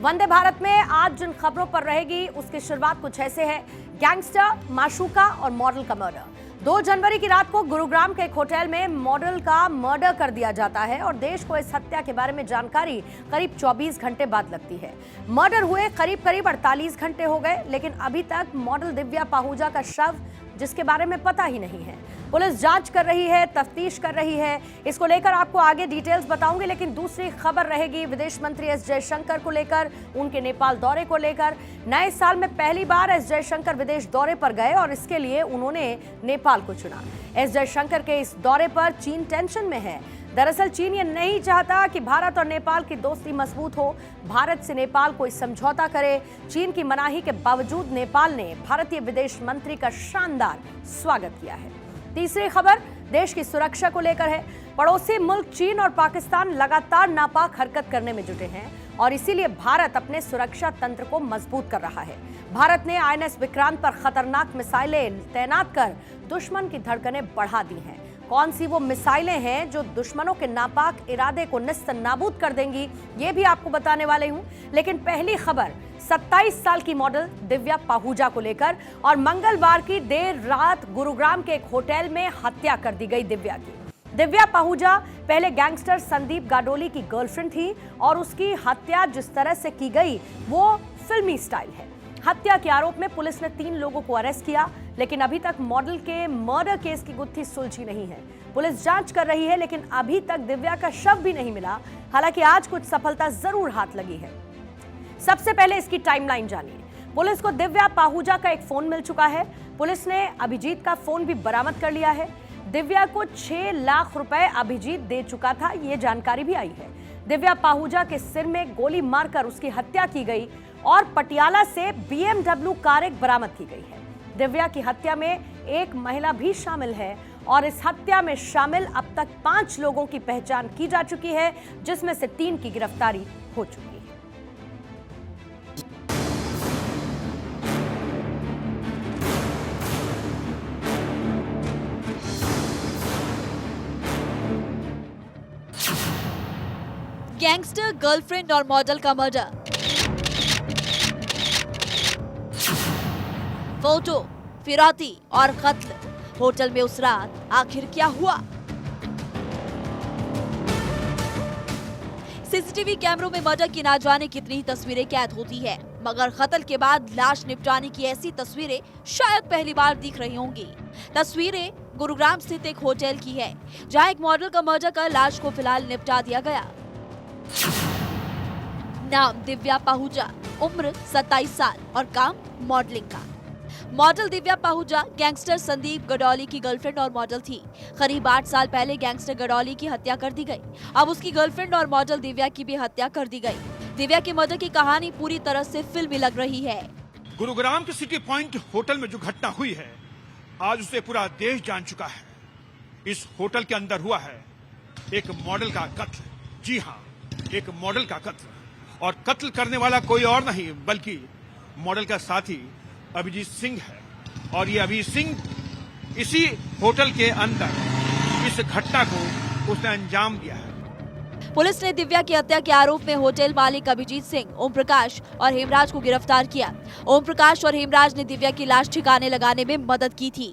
वंदे भारत में आज जिन खबरों पर रहेगी उसकी शुरुआत कुछ ऐसे है। गैंगस्टर, माशूका और मॉडल का मर्डर। 2 जनवरी की रात को गुरुग्राम के एक होटल में मॉडल का मर्डर कर दिया जाता है और देश को इस हत्या के बारे में जानकारी करीब 24 घंटे बाद लगती है। मर्डर हुए करीब 48 घंटे हो गए, लेकिन अभी तक मॉडल दिव्या पाहूजा का शव जिसके बारे में पता ही नहीं है। पुलिस जांच कर रही है, तफ्तीश कर रही है। इसको लेकर आपको आगे डिटेल्स बताऊंगी, लेकिन दूसरी खबर रहेगी विदेश मंत्री एस जयशंकर को लेकर, उनके नेपाल दौरे को लेकर। नए साल में पहली बार एस जयशंकर विदेश दौरे पर गए और इसके लिए उन्होंने नेपाल को चुना। एस जयशंकर के इस दौरे पर चीन टेंशन में है। दरअसल चीन ये नहीं चाहता कि भारत और नेपाल की दोस्ती मजबूत हो, भारत से नेपाल कोई समझौता करे। चीन की मनाही के बावजूद नेपाल ने भारतीय विदेश मंत्री का शानदार स्वागत किया है। तीसरी खबर देश की सुरक्षा को लेकर है। पड़ोसी मुल्क चीन और पाकिस्तान लगातार नापाक हरकत करने में जुटे हैं और इसीलिए भारत अपने सुरक्षा तंत्र को मजबूत कर रहा है। भारत ने INS विक्रांत पर खतरनाक मिसाइलें तैनात कर दुश्मन की धड़कनें बढ़ा दी हैं। कौन सी वो मिसाइलें हैं जो दुश्मनों के नापाक इरादे को निस्ते-नाबूद कर देंगी, ये भी आपको बताने वाले हूं। लेकिन पहली खबर 27 साल की मॉडल दिव्या पाहूजा को लेकर, और मंगलवार की देर रात गुरुग्राम के एक होटल में हत्या कर दी गई दिव्या की। दिव्या पाहूजा पहले गैंगस्टर संदीप गाडोली की गर्लफ्रेंड थी और उसकी हत्या जिस तरह से की गई वो फिल्मी स्टाइल है। हत्या के आरोप में पुलिस ने 3 लोगों को अरेस्ट किया, लेकिन अभी तक मॉडल के मर्डर केस की गुत्थी सुलझी नहीं है। पुलिस जांच कर रही है, लेकिन अभी तक दिव्या का शव भी नहीं मिला। हालांकि आज कुछ सफलता जरूर हाथ लगी है। सबसे पहले इसकी टाइमलाइन जानिए। पुलिस को दिव्या पाहूजा का एक फोन मिल चुका है। पुलिस ने अभिजीत का फोन भी बरामद कर लिया है। दिव्या को 6 लाख रुपए अभिजीत दे चुका था, ये जानकारी भी आई है। दिव्या पाहूजा के सिर में गोली मारकर उसकी हत्या की गई और पटियाला से BMW कार एक बरामद की गई है। दिव्या की हत्या में एक महिला भी शामिल है और इस हत्या में शामिल अब तक 5 लोगों की पहचान की जा चुकी है, जिसमें से 3 की गिरफ्तारी हो चुकी है। गैंगस्टर, गर्लफ्रेंड और मॉडल का मर्डर। फोटो, फिरौती और कत्ल। होटल में उस रात आखिर क्या हुआ? सीसीटीवी कैमरों में मर्डर की ना जाने कितनी ही तस्वीरें कैद होती है, मगर कत्ल के बाद लाश निपटाने की ऐसी तस्वीरें शायद पहली बार दिख रही होंगी। तस्वीरें गुरुग्राम स्थित एक होटल की है, जहां एक मॉडल का मर्डर कर लाश को फिलहाल निपटा दिया गया। नाम दिव्या पाहूजा, उम्र 27 साल और काम मॉडलिंग का। मॉडल दिव्या पाहूजा गैंगस्टर संदीप गाडोली की गर्लफ्रेंड और मॉडल थी। करीब 8 साल पहले गैंगस्टर गाडोली की हत्या कर दी गई। अब उसकी गर्लफ्रेंड और मॉडल दिव्या की भी हत्या कर दी गई। दिव्या के मर्डर की कहानी पूरी तरह से फिल्मी लग रही है। गुरुग्राम के सिटी पॉइंट होटल में जो घटना हुई है, आज उसे पूरा देश जान चुका है। इस होटल के अंदर हुआ है एक मॉडल का कत्ल। जी हाँ, एक मॉडल का कत्ल, और कत्ल करने वाला कोई और नहीं बल्कि मॉडल का साथी अभिजीत सिंह है। और ये अभिजीत सिंह इसी होटल के अंदर इस घटना को उसने अंजाम दिया है। पुलिस ने दिव्या की हत्या के आरोप में होटल मालिक अभिजीत सिंह, ओम प्रकाश और हेमराज को गिरफ्तार किया। ओम प्रकाश और हेमराज ने दिव्या की लाश ठिकाने लगाने में मदद की थी।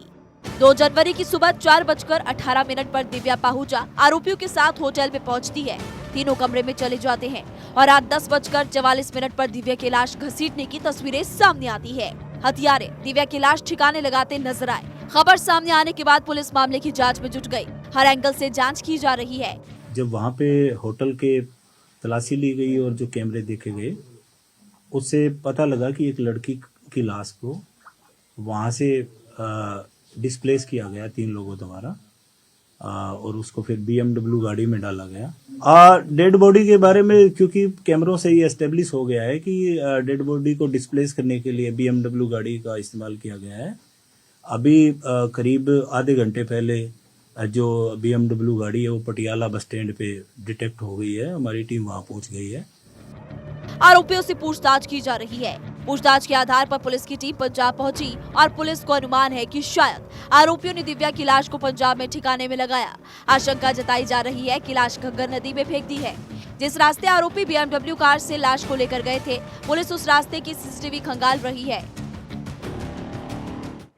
2 जनवरी की सुबह 4:18 पर दिव्या पाहूजा आरोपियों के साथ होटल में पहुंचती है। तीनों कमरे में चले जाते हैं और रात 10:44 पर दिव्या की लाश घसीटने की तस्वीरें सामने आती है। हत्यारे दिव्या की लाश ठिकाने लगाते नजर आए। खबर सामने आने के बाद पुलिस मामले की जांच में जुट गई। हर एंगल से जांच की जा रही है। जब वहाँ पे होटल के तलाशी ली गई और जो कैमरे देखे गए, उससे पता लगा कि एक लड़की की लाश को वहाँ से डिस्प्लेस किया गया 3 लोगों द्वारा, और उसको फिर BMW गाड़ी में डाला गया। डेड बॉडी के बारे में क्योंकि कैमरों से ये एस्टेब्लिश हो गया है कि डेड बॉडी को डिस्प्लेस करने के लिए BMW गाड़ी का इस्तेमाल किया गया है। अभी करीब आधे घंटे पहले जो BMW गाड़ी है वो पटियाला बस स्टैंड पे डिटेक्ट हो गई है। हमारी टीम वहाँ पहुँच गई है। आरोपियों से पूछताछ की जा रही है। पूछताछ के आधार पर पुलिस की टीम पंजाब पहुंची और पुलिस को अनुमान है कि शायद आरोपियों ने दिव्या की लाश को पंजाब में ठिकाने में लगाया। आशंका जताई जा रही है कि लाश घग्गर नदी में फेंक दी है। जिस रास्ते आरोपी BMW कार से लाश को लेकर गए थे, पुलिस उस रास्ते की CCTV खंगाल रही है।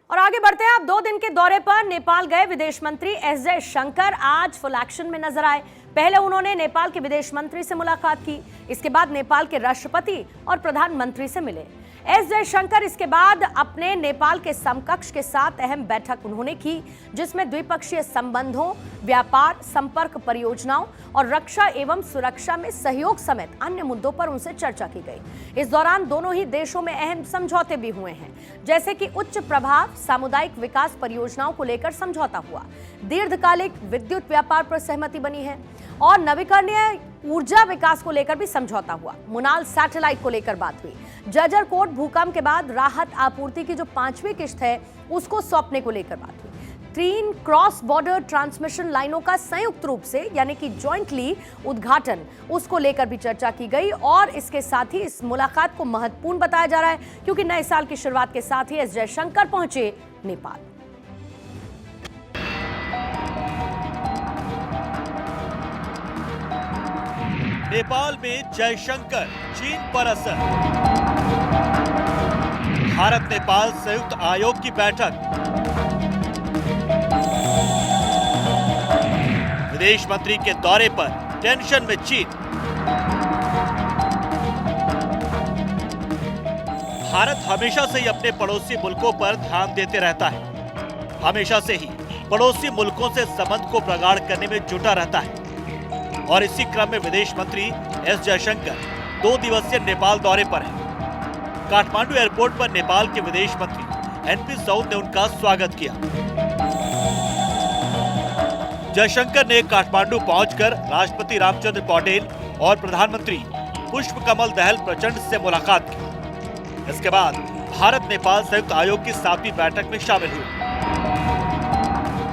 और आगे बढ़ते हैं। अब 2 दिन के दौरे पर नेपाल गए विदेश मंत्री एस जयशंकर आज फुल एक्शन में नजर आए। पहले उन्होंने नेपाल के विदेश मंत्री से मुलाकात की, इसके बाद नेपाल के राष्ट्रपति और प्रधानमंत्री से मिले। एस जयशंकर इसके बाद अपने नेपाल के समकक्ष के साथ अहम बैठक उन्होंने की, जिसमें द्विपक्षीय संबंधों, व्यापार, संपर्क परियोजनाओं और रक्षा एवं सुरक्षा में सहयोग समेत अन्य मुद्दों पर उनसे चर्चा की गई। इस दौरान दोनों ही देशों में अहम समझौते भी हुए हैं, जैसे कि उच्च प्रभाव सामुदायिक विकास परियोजनाओं को लेकर समझौता हुआ, दीर्घकालिक विद्युत व्यापार पर सहमति बनी है और नवीकरणीय ऊर्जा विकास को लेकर भी समझौता हुआ। मुनाल सैटेलाइट को लेकर बात हुई। जजरकोट भूकंप के बाद राहत आपूर्ति की जो 5वीं किश्त है उसको सौंपने को लेकर बात हुई। 3 क्रॉस बॉर्डर ट्रांसमिशन लाइनों का संयुक्त रूप से यानी कि जॉइंटली उद्घाटन, उसको लेकर भी चर्चा की गई। और इसके साथ ही इस मुलाकात को महत्वपूर्ण बताया जा रहा है क्योंकि नए साल की शुरुआत के साथ ही एस जयशंकर पहुंचे नेपाल। नेपाल में जयशंकर चीन पर असर। भारत नेपाल संयुक्त आयोग की बैठक। विदेश मंत्री के दौरे पर टेंशन में चीन। भारत हमेशा से ही अपने पड़ोसी मुल्कों पर ध्यान देते रहता है। हमेशा से ही पड़ोसी मुल्कों से संबंध को प्रगाढ़ करने में जुटा रहता है और इसी क्रम में विदेश मंत्री एस जयशंकर 2 दिवसीय नेपाल दौरे पर हैं। काठमांडू एयरपोर्ट पर नेपाल के विदेश मंत्री एनपी साउद ने उनका स्वागत किया। जयशंकर ने काठमांडू पहुंचकर राष्ट्रपति रामचंद्र पौडेल और प्रधानमंत्री पुष्पकमल दहल प्रचंड से मुलाकात की। इसके बाद भारत नेपाल संयुक्त आयोग की 7वीं बैठक में शामिल हुए।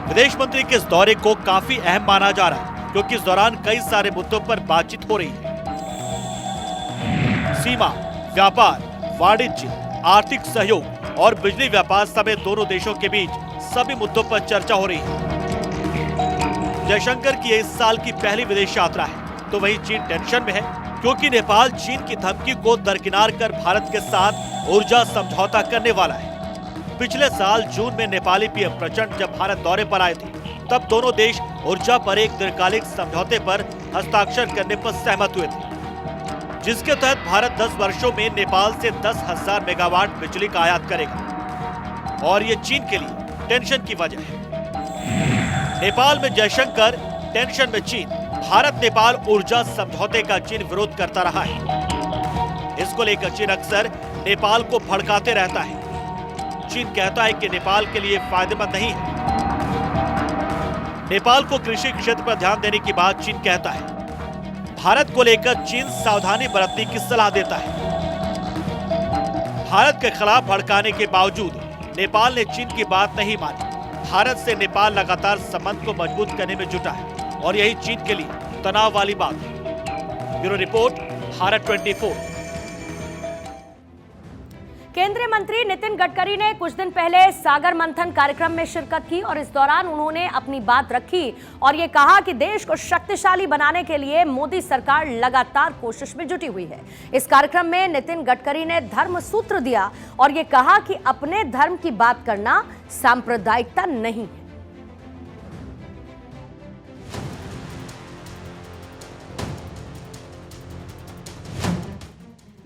विदेश मंत्री के इस दौरे को काफी अहम माना जा रहा है क्योंकि इस दौरान कई सारे मुद्दों पर बातचीत हो रही है। सीमा, व्यापार, वाणिज्य, आर्थिक सहयोग और बिजली व्यापार समेत दोनों देशों के बीच सभी मुद्दों पर चर्चा हो रही है। जयशंकर की इस साल की पहली विदेश यात्रा है, तो वहीं चीन टेंशन में है क्योंकि नेपाल चीन की धमकी को दरकिनार कर भारत के साथ ऊर्जा समझौता करने वाला है। पिछले साल जून में नेपाली पीएम प्रचंड जब भारत दौरे पर आए थे, तब दोनों देश ऊर्जा पर एक दीर्घकालिक समझौते पर हस्ताक्षर करने पर सहमत हुए थे, जिसके तहत भारत 10 वर्षों में नेपाल से 10,000 मेगावाट बिजली का आयात करेगा और ये चीन के लिए टेंशन की वजह है। नेपाल में जयशंकर, टेंशन में चीन। भारत नेपाल ऊर्जा समझौते का चीन विरोध करता रहा है। इसको लेकर चीन अक्सर नेपाल को भड़काते रहता है। चीन कहता है कि नेपाल के लिए फायदेमंद नहीं है। नेपाल को कृषि क्षेत्र पर ध्यान देने की बात चीन कहता है। भारत को लेकर चीन सावधानी बरतने की सलाह देता है। भारत के खिलाफ भड़काने के बावजूद नेपाल ने चीन की बात नहीं मानी। भारत से नेपाल लगातार संबंध को मजबूत करने में जुटा है और यही चीन के लिए तनाव वाली बात है। Bureau report, Bharat 24। केंद्रीय मंत्री नितिन गडकरी ने कुछ दिन पहले सागर मंथन कार्यक्रम में शिरकत की और इस दौरान उन्होंने अपनी बात रखी और ये कहा कि देश को शक्तिशाली बनाने के लिए मोदी सरकार लगातार कोशिश में जुटी हुई है। इस कार्यक्रम में नितिन गडकरी ने धर्म सूत्र दिया और ये कहा कि अपने धर्म की बात करना सांप्रदायिकता नहीं है।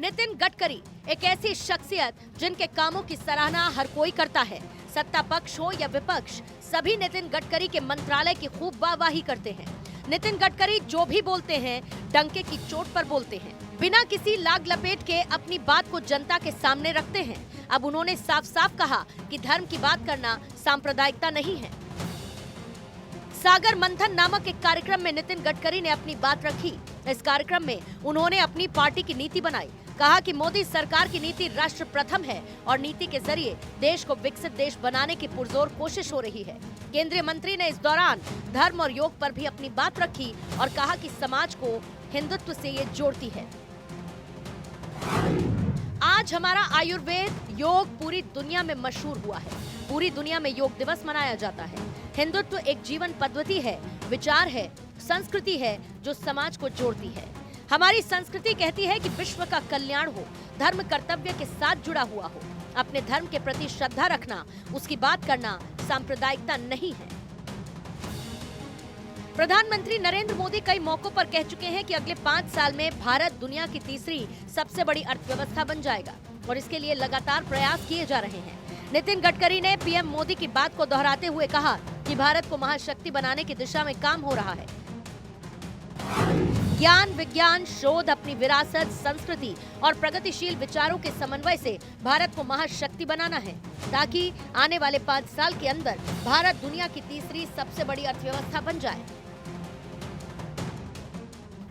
नितिन गडकरी एक ऐसी शख्सियत जिनके कामों की सराहना हर कोई करता है। सत्ता पक्ष हो या विपक्ष, सभी नितिन गडकरी के मंत्रालय की खूब वाहवाही करते हैं। नितिन गडकरी जो भी बोलते हैं डंके की चोट पर बोलते हैं, बिना किसी लाग लपेट के अपनी बात को जनता के सामने रखते हैं। अब उन्होंने साफ साफ कहा कि धर्म की बात करना सांप्रदायिकता नहीं है। सागर मंथन नामक एक कार्यक्रम में नितिन गडकरी ने अपनी बात रखी। इस कार्यक्रम में उन्होंने अपनी पार्टी की नीति बनाई। कहा कि मोदी सरकार की नीति राष्ट्र प्रथम है और नीति के जरिए देश को विकसित देश बनाने की पुरजोर कोशिश हो रही है। केंद्रीय मंत्री ने इस दौरान धर्म और योग पर भी अपनी बात रखी और कहा कि समाज को हिंदुत्व से ये जोड़ती है। आज हमारा आयुर्वेद योग पूरी दुनिया में मशहूर हुआ है। पूरी दुनिया में योग दिवस मनाया जाता है। हिंदुत्व एक जीवन पद्धति है, विचार है, संस्कृति है जो समाज को जोड़ती है। हमारी संस्कृति कहती है कि विश्व का कल्याण हो, धर्म कर्तव्य के साथ जुड़ा हुआ हो। अपने धर्म के प्रति श्रद्धा रखना, उसकी बात करना सांप्रदायिकता नहीं है। प्रधानमंत्री नरेंद्र मोदी कई मौकों पर कह चुके हैं कि अगले 5 साल में भारत दुनिया की तीसरी सबसे बड़ी अर्थव्यवस्था बन जाएगा और इसके लिए लगातार प्रयास किए जा रहे हैं। नितिन गडकरी ने पीएम मोदी की बात को दोहराते हुए कहा कि भारत को महाशक्ति बनाने की दिशा में काम हो रहा है। ज्ञान, विज्ञान, शोध, अपनी विरासत, संस्कृति और प्रगतिशील विचारों के समन्वय से भारत को महाशक्ति बनाना है, ताकि आने वाले 5 साल के अंदर भारत दुनिया की तीसरी सबसे बड़ी अर्थव्यवस्था बन जाए।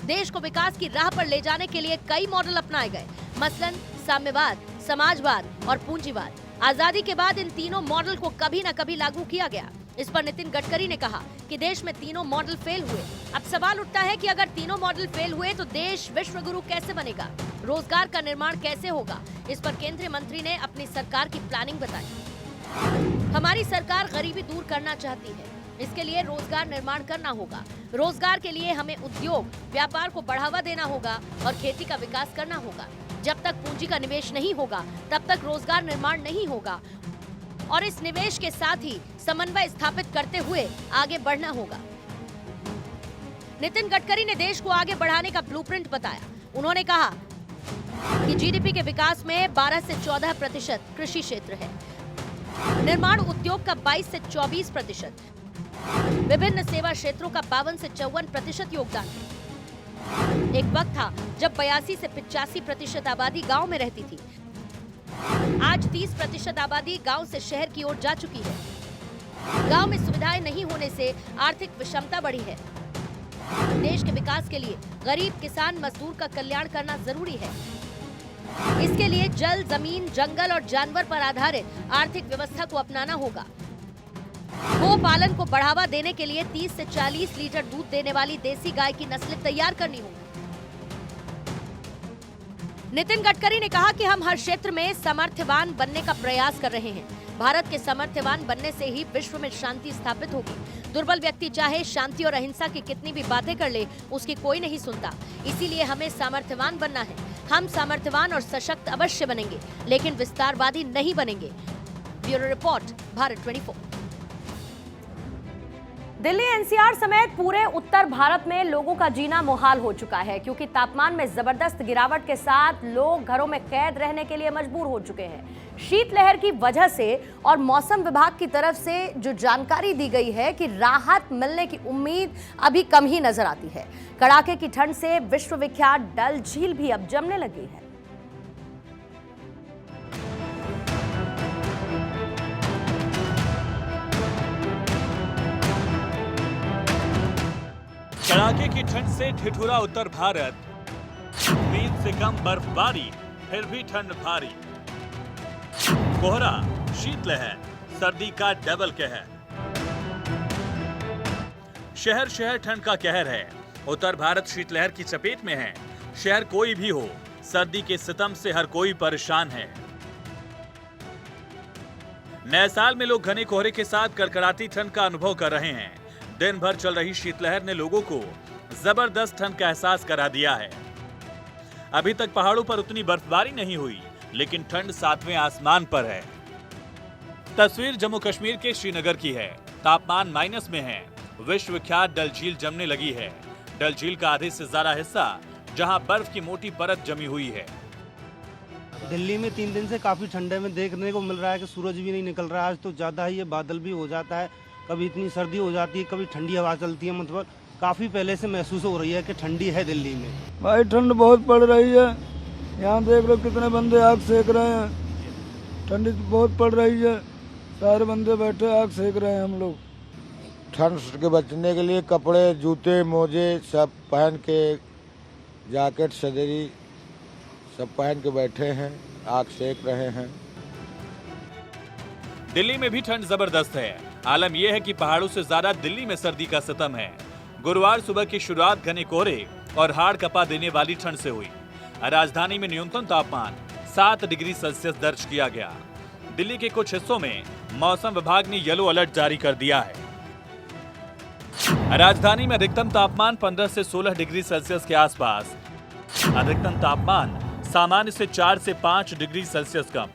देश को विकास की राह पर ले जाने के लिए कई मॉडल अपनाए गए, मसलन साम्यवाद, समाजवाद और पूंजीवाद। आजादी के बाद इन तीनों मॉडल को कभी न कभी लागू किया गया। इस पर नितिन गडकरी ने कहा कि देश में तीनों मॉडल फेल हुए। अब सवाल उठता है कि अगर तीनों मॉडल फेल हुए तो देश विश्व गुरु कैसे बनेगा, रोजगार का निर्माण कैसे होगा। इस पर केंद्रीय मंत्री ने अपनी सरकार की प्लानिंग बताई। हमारी सरकार गरीबी दूर करना चाहती है, इसके लिए रोजगार निर्माण करना होगा। रोजगार के लिए हमें उद्योग, व्यापार को बढ़ावा देना होगा और खेती का विकास करना होगा। जब तक पूंजी का निवेश नहीं होगा तब तक रोजगार निर्माण नहीं होगा और इस निवेश के साथ ही समन्वय स्थापित करते हुए आगे बढ़ना होगा। नितिन गडकरी ने देश को आगे बढ़ाने का ब्लूप्रिंट बताया। उन्होंने कहा कि जीडीपी के विकास में 12 से 14% कृषि क्षेत्र है, निर्माण उद्योग का 22 से 24%, विभिन्न सेवा क्षेत्रों का 52 से 54% योगदान है। एक वक्त था जब 82 से 85% आबादी गांव में रहती थी। आज 30% आबादी गांव से शहर की ओर जा चुकी है। गांव में सुविधाएं नहीं होने से आर्थिक विषमता बढ़ी है। देश के विकास के लिए गरीब किसान मजदूर का कल्याण करना जरूरी है। इसके लिए जल, जमीन, जंगल और जानवर पर आधारित आर्थिक व्यवस्था को अपनाना होगा। गो पालन को बढ़ावा देने के लिए 30 से 40 लीटर दूध देने वाली देसी गाय की नस्लें तैयार करनी होगी। नितिन गडकरी ने कहा कि हम हर क्षेत्र में सामर्थ्यवान बनने का प्रयास कर रहे हैं। भारत के सामर्थ्यवान बनने से ही विश्व में शांति स्थापित होगी। दुर्बल व्यक्ति चाहे शांति और अहिंसा की कितनी भी बातें कर ले, उसकी कोई नहीं सुनता। इसीलिए हमें सामर्थ्यवान बनना है। हम सामर्थ्यवान और सशक्त अवश्य बनेंगे, लेकिन विस्तारवादी नहीं बनेंगे। Bureau report, Bharat 24। Delhi NCR समेत पूरे उत्तर भारत में लोगों का जीना मुहाल हो चुका है, क्योंकि तापमान में जबरदस्त गिरावट के साथ लोग घरों में कैद रहने के लिए मजबूर हो चुके हैं। शीतलहर की वजह से और मौसम विभाग की तरफ से जो जानकारी दी गई है कि राहत मिलने की उम्मीद अभी कम ही नजर आती है। कड़ाके की ठंड से विश्वविख्यात डल झील भी अब जमने लगी है। कड़ाके की ठंड से ठिठुरा उत्तर भारत, उम्मीद से कम बर्फबारी, फिर भी ठंड भारी। कोहरा, शीतलहर, सर्दी का डबल कहर। शहर शहर ठंड का कहर है। उत्तर भारत शीतलहर की चपेट में है। शहर कोई भी हो, सर्दी के सितम से हर कोई परेशान है। नए साल में लोग घने कोहरे के साथ कड़कड़ाती ठंड का अनुभव कर रहे हैं। दिन भर चल रही शीतलहर ने लोगों को जबरदस्त ठंड का एहसास करा दिया है। अभी तक पहाड़ों पर उतनी बर्फबारी नहीं हुई, लेकिन ठंड 7वें आसमान पर है। तस्वीर जम्मू कश्मीर के श्रीनगर की है। तापमान माइनस में है। विश्वविख्यात डल झील जमने लगी है। डल झील का आधे से ज्यादा हिस्सा जहां बर्फ की मोटी परत जमी हुई है। दिल्ली में 3 दिन से काफी ठंडे में देखने को मिल रहा है कि सूरज भी नहीं निकल रहा है। आज तो ज्यादा ही, ये बादल भी हो जाता है, कभी इतनी सर्दी हो जाती है, कभी ठंडी हवा चलती है। मतलब काफी पहले से महसूस हो रही है कि ठंडी है दिल्ली में। भाई ठंड बहुत पड़ रही है। यहाँ देख लो कितने बंदे आग सेक रहे हैं। ठंडी बहुत पड़ रही है, सारे बंदे बैठे आग सेक रहे हैं। हम लोग ठंड के बचने के लिए कपड़े, जूते, मोजे सब पहन के, जैकेट, सदरी सब पहन के बैठे हैं, आग सेक रहे हैं। दिल्ली में भी ठंड जबरदस्त है। आलम यह है कि पहाड़ों से ज्यादा दिल्ली में सर्दी का सितम है। गुरुवार सुबह की शुरुआत घने कोहरे और हाड़ कपा देने वाली ठंड से हुई। राजधानी में न्यूनतम तापमान 7 डिग्री सेल्सियस दर्ज किया गया। दिल्ली के कुछ हिस्सों में मौसम विभाग ने येलो अलर्ट जारी कर दिया है। राजधानी में अधिकतम तापमान 15 से 16 डिग्री सेल्सियस के आसपास अधिकतम तापमान सामान्य से 4 से 5 डिग्री सेल्सियस कम।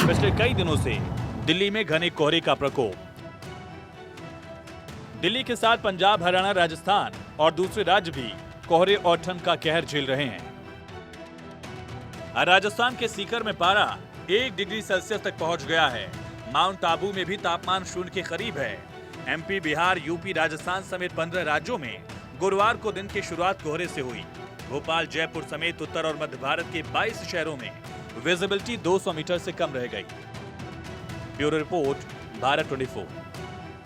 पिछले कई दिनों से दिल्ली में घने कोहरे का प्रकोप। दिल्ली के साथ पंजाब, हरियाणा, राजस्थान और दूसरे राज्य भी कोहरे और ठंड का कहर झेल रहे हैं। राजस्थान के सीकर में पारा 1 डिग्री सेल्सियस तक पहुंच गया है। माउंट आबू में भी तापमान शून्य के करीब है। एमपी, बिहार, यूपी, राजस्थान समेत 15 राज्यों में गुरुवार को दिन की शुरुआत कोहरे से हुई। भोपाल, जयपुर समेत उत्तर और मध्य भारत के 22 शहरों में विजिबिलिटी 200 मीटर से कम रह गई। Bureau report, Bharat 24।